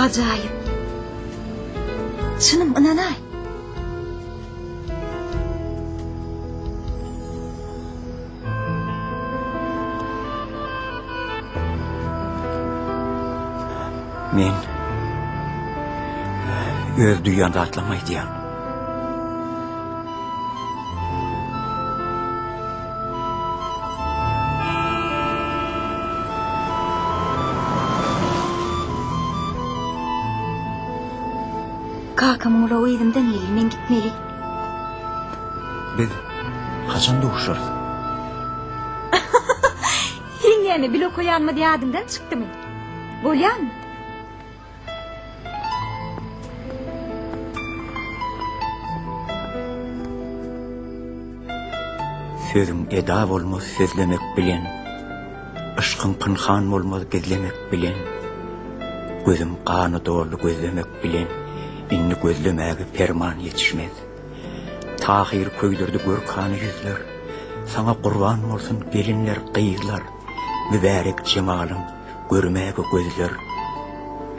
Ajaýyp. Şunum ynanay. Men öz düýýanda atlamaydyýan. Kakam ola uýdymdan eli men gitmeli. Biz kaçan duşarız? Hiňäni bilok koýanmy diýadymdan çykdymy? Bolýarmy? Sözüm eda bolmaz sözlemek bilen, ışkın pınhan bolmaz gezlemek bilen, gözüm kanı dolu gözlemek bilen, inni gözlemäge perman yetişmez. Tahir köýlerdi görkany yüzler, sana kurban bolsun gelinler kıyılar, mübarek cemalyň görmäge gözler,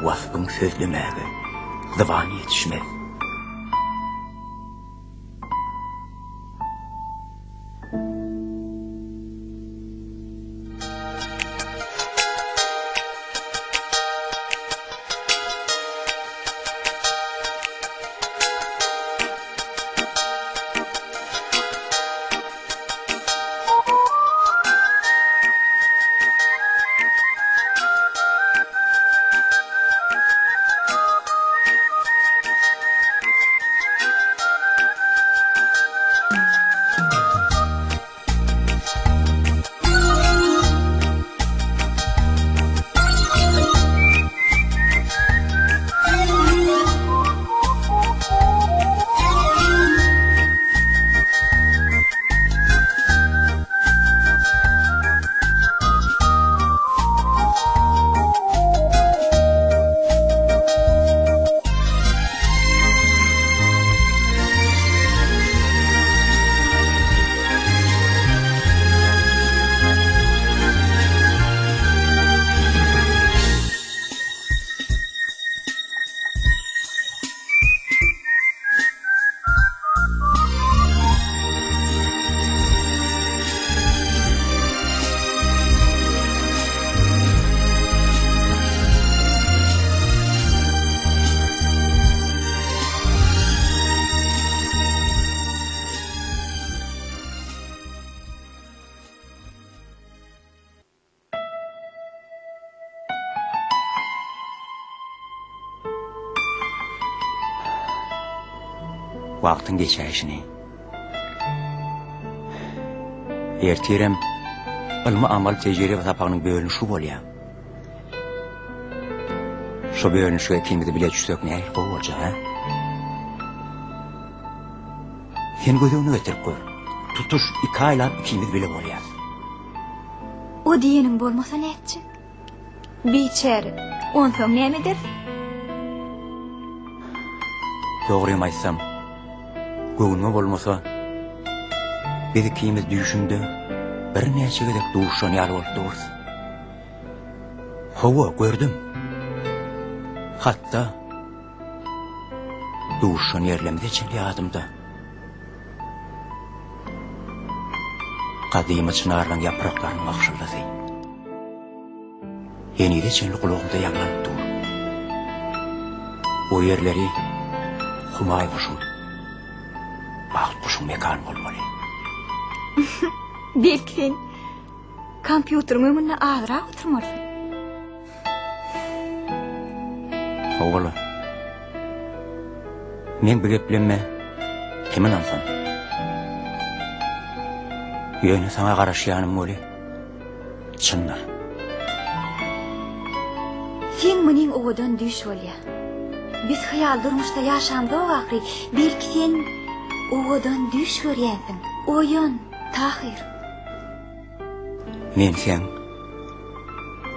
wasfyň sözlemäge zıban yetişmez. Wagtyň geçäşini. Ertirem ilmi amal tejribe tapanyň bölünüşi bolýar. Şo bölünüşe kimdi bile düşsek näme bolýar ha? Sen gözüňi getirip gör. Tutuş iki aylap kimdi bile bolýar. O diýenim bolmasa näçe? Biçäri, onsoň nämedir? Dogry aýtsam, göwnüme bolmasa, biz ikimiz düşünde bir näçe gedek duşan ýaly boldyk. Hawa gördüm. Hatta duşan ýerlemde çelýadymda. Kadymy çynarlaň yapraklaryny akşyldazy. Ýenide çenli kulağımda ýaňlanyp dur. O ýerleri humay kuşum, baht kuşum mekan bolmaly. Belki sen kompýuteryň öňünde azyrak oturmalysyň. Oğlum, men bu geplenme kimin alsam? Ýöne sana garaşýanym boli. Çynlar. Sen meniň owadan düş bolýar. Biz hyýal durmuşda ýaşamda wagty, belki sen owadan düş görýänsiň. Oýan, Tahir. Men sen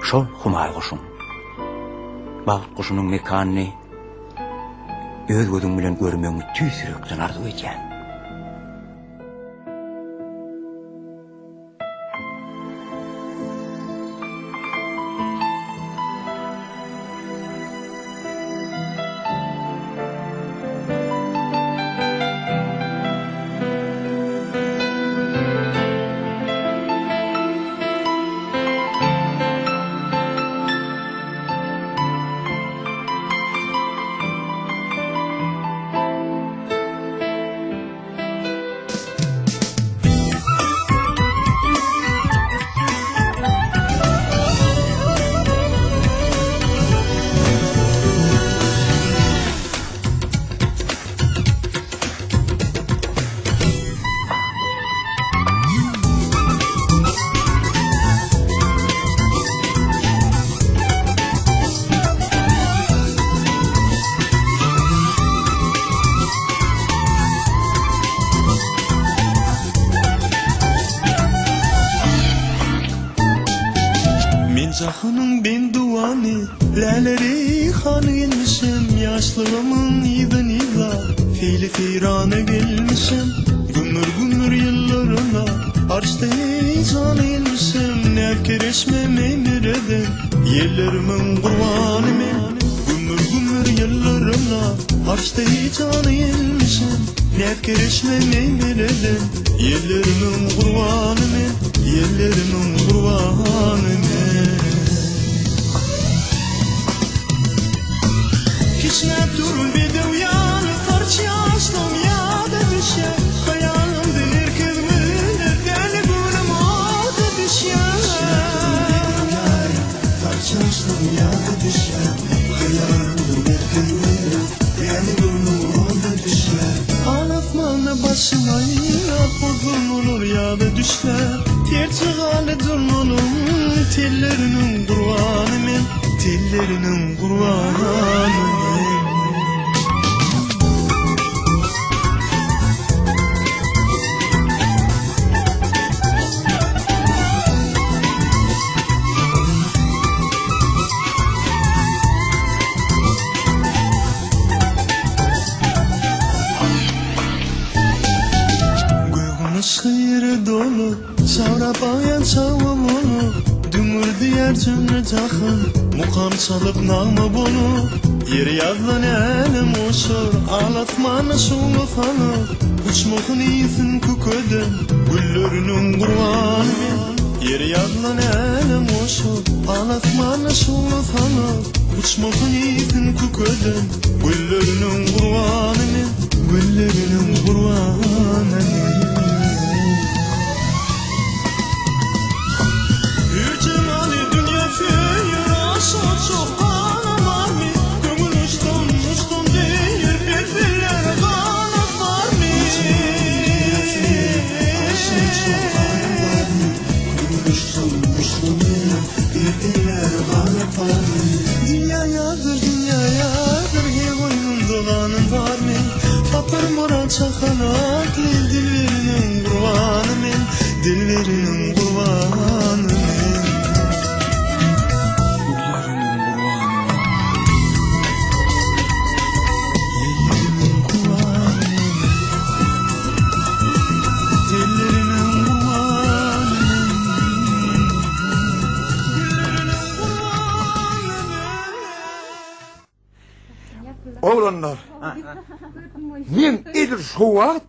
şol humay kuşum. Baht kuşunyň mekanyny öz gözüň bilen görmeňi tüýsürekden arzu etýän. Cahının ben duanı, laleleri hanı gelmişim. Yaşlığımın iyiden iyla, fiili firana gelmişim. Gümür gümür yıllarına, arşta heyecanı gelmişim. Nefkereşmem emireden, yerlerimin kurbanı men. Gümür gümür yıllarına, arşta heyecanı gelmişim. Nefkereşmem emireden, yerlerimin kurbanı men. Yerlerimin kurbanı men. Kişnep durun bir de uyanıp farç yaşlım yada düşer. Hayalimden erkek müdür deli gülüm oldu düşer. Farç yaşlım yada düşer. Hayalimden erkek müdür deli gülüm oldu düşer. Ağlatmanı başına yap uzun olur yada düşler. Ter çıgalı durmalım tellerinin kurbanı men. Tellerinin kurbanı men. Şehir dolu, çavrap ayan çava bolu. Dümür diğer cümle cahın, mukam çalıp nama bolu. Yer yazlan elim oşur, ağlatmanı şunu fanı. Uçmukun iyisin kuköden, güllerinin kurbanı men. Yer yazlan elim oşur, ağlatmanı şunu fanı. Uçmukun iyisin kuköden, güllerinin kurbanı men. Güllerinin kurbanı men. Dünya yadır, hey boynun dolanın var mı? Tapır moran çakanak, dillerinin kurbanı men. Dillerinin kurbanı men. Oğlanlar, men edir şova